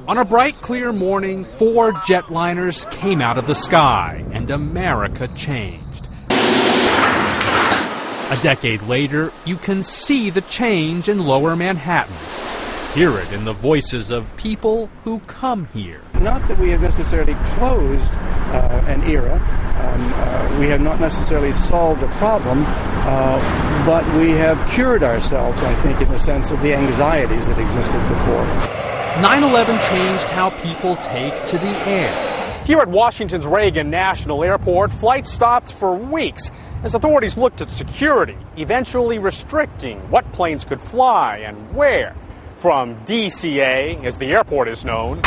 On a bright, clear morning, 4 jetliners came out of the sky, and America changed. A decade later, you can see the change in Lower Manhattan. Hear it in the voices of people who come here. Not that we have necessarily closed an era. We have not necessarily solved a problem, but we have cured ourselves, I think, in the sense of the anxieties that existed before. 9/11 changed how people take to the air. Here at Washington's Reagan National Airport, flights stopped for weeks as authorities looked at security, eventually restricting what planes could fly and where. From DCA, as the airport is known,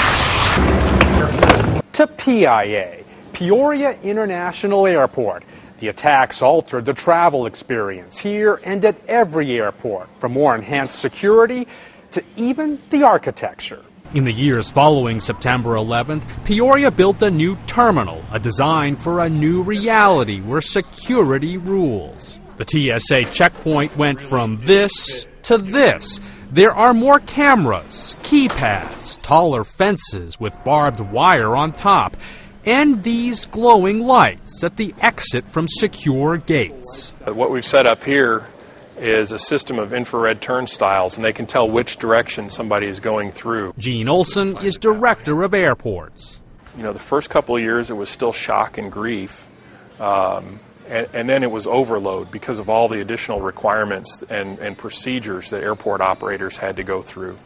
to PIA, Peoria International Airport. The attacks altered the travel experience here and at every airport, from more enhanced security to even the architecture. In the years following September 11th, Peoria built a new terminal, a design for a new reality where security rules. The TSA checkpoint went from this to this. There are more cameras, keypads, taller fences with barbed wire on top, and these glowing lights at the exit from secure gates. What we've set up here is a system of infrared turnstiles, and they can tell which direction somebody is going through. Gene Olson is director of airports. You know, the first couple of years it was still shock and grief, and then it was overload because of all the additional requirements and procedures that airport operators had to go through,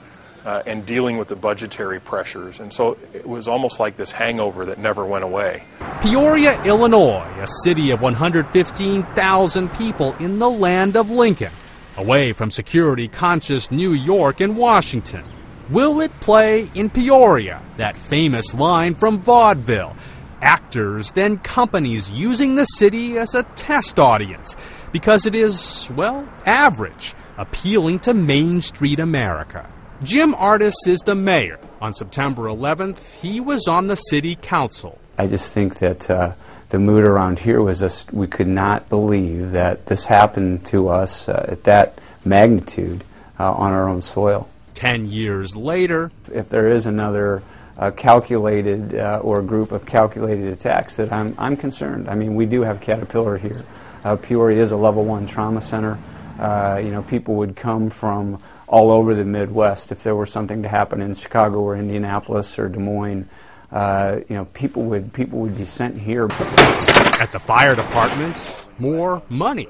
and dealing with the budgetary pressures. And so it was almost like this hangover that never went away. Peoria, Illinois, a city of 115,000 people in the land of Lincoln, away from security-conscious New York and Washington. Will it play in Peoria? That famous line from vaudeville. Actors, then companies using the city as a test audience because it is, well, average, appealing to Main Street America. Jim ARDIS is the mayor. On September 11th, he was on the city council. I just think that the mood around here was just, we could not believe that this happened to us at that magnitude on our own soil. 10 years later, if there is another calculated or a group of calculated attacks, that I'm concerned. I mean, we do have Caterpillar here. Peoria is a level 1 trauma center. You know, people would come from all over the Midwest if there were something to happen in Chicago or Indianapolis or Des Moines. You know, people would be sent here. At the fire department, more money.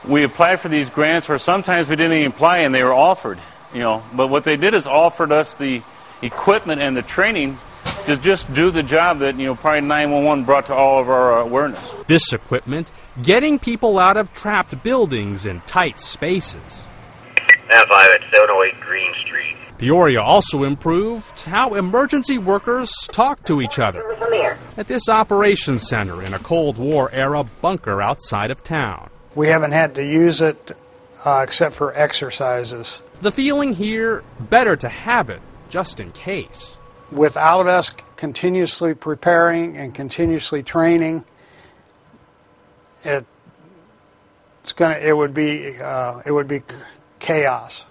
We applied for these grants where sometimes we didn't even apply and they were offered. You know, but what they did is offered us the equipment and the training to just do the job that, you know, probably 911 brought to all of our awareness. This equipment, getting people out of trapped buildings in tight spaces. F5 at 708 Green Street. Peoria also improved how emergency workers talk to each other at this operations center in a Cold War-era bunker outside of town. We haven't had to use it except for exercises. The feeling here, better to have it just in case. Without us continuously preparing and continuously training, it would be chaos.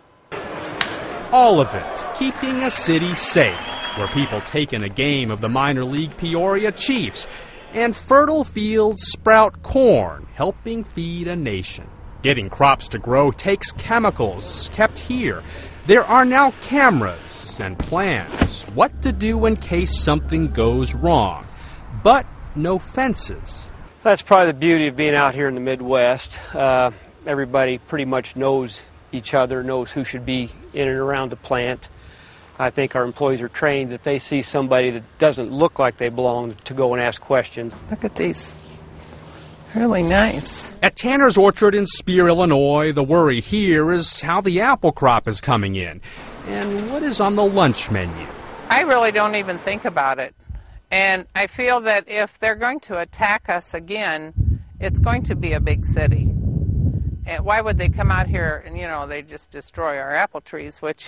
All of it keeping a city safe, where people take in a game of the minor league Peoria Chiefs, and fertile fields sprout corn, helping feed a nation. Getting crops to grow takes chemicals kept here. There are now cameras and plans, what to do in case something goes wrong, but no fences. That's probably the beauty of being out here in the Midwest. Everybody pretty much knows each other, knows who should be in and around the plant. I think our employees are trained that they see somebody that doesn't look like they belong to go and ask questions. Look at these. Really nice. At Tanner's Orchard in Spear, Illinois, the worry here is how the apple crop is coming in and what is on the lunch menu. I really don't even think about it. And I feel that if they're going to attack us again, it's going to be a big city. And why would they come out here and, you know, they just destroy our apple trees, which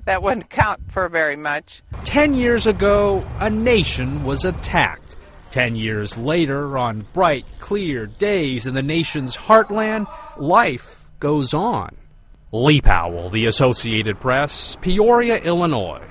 that wouldn't count for very much. 10 years ago, a nation was attacked. 10 years later, on bright, clear days in the nation's heartland, life goes on. Lee Powell, The Associated Press, Peoria, Illinois.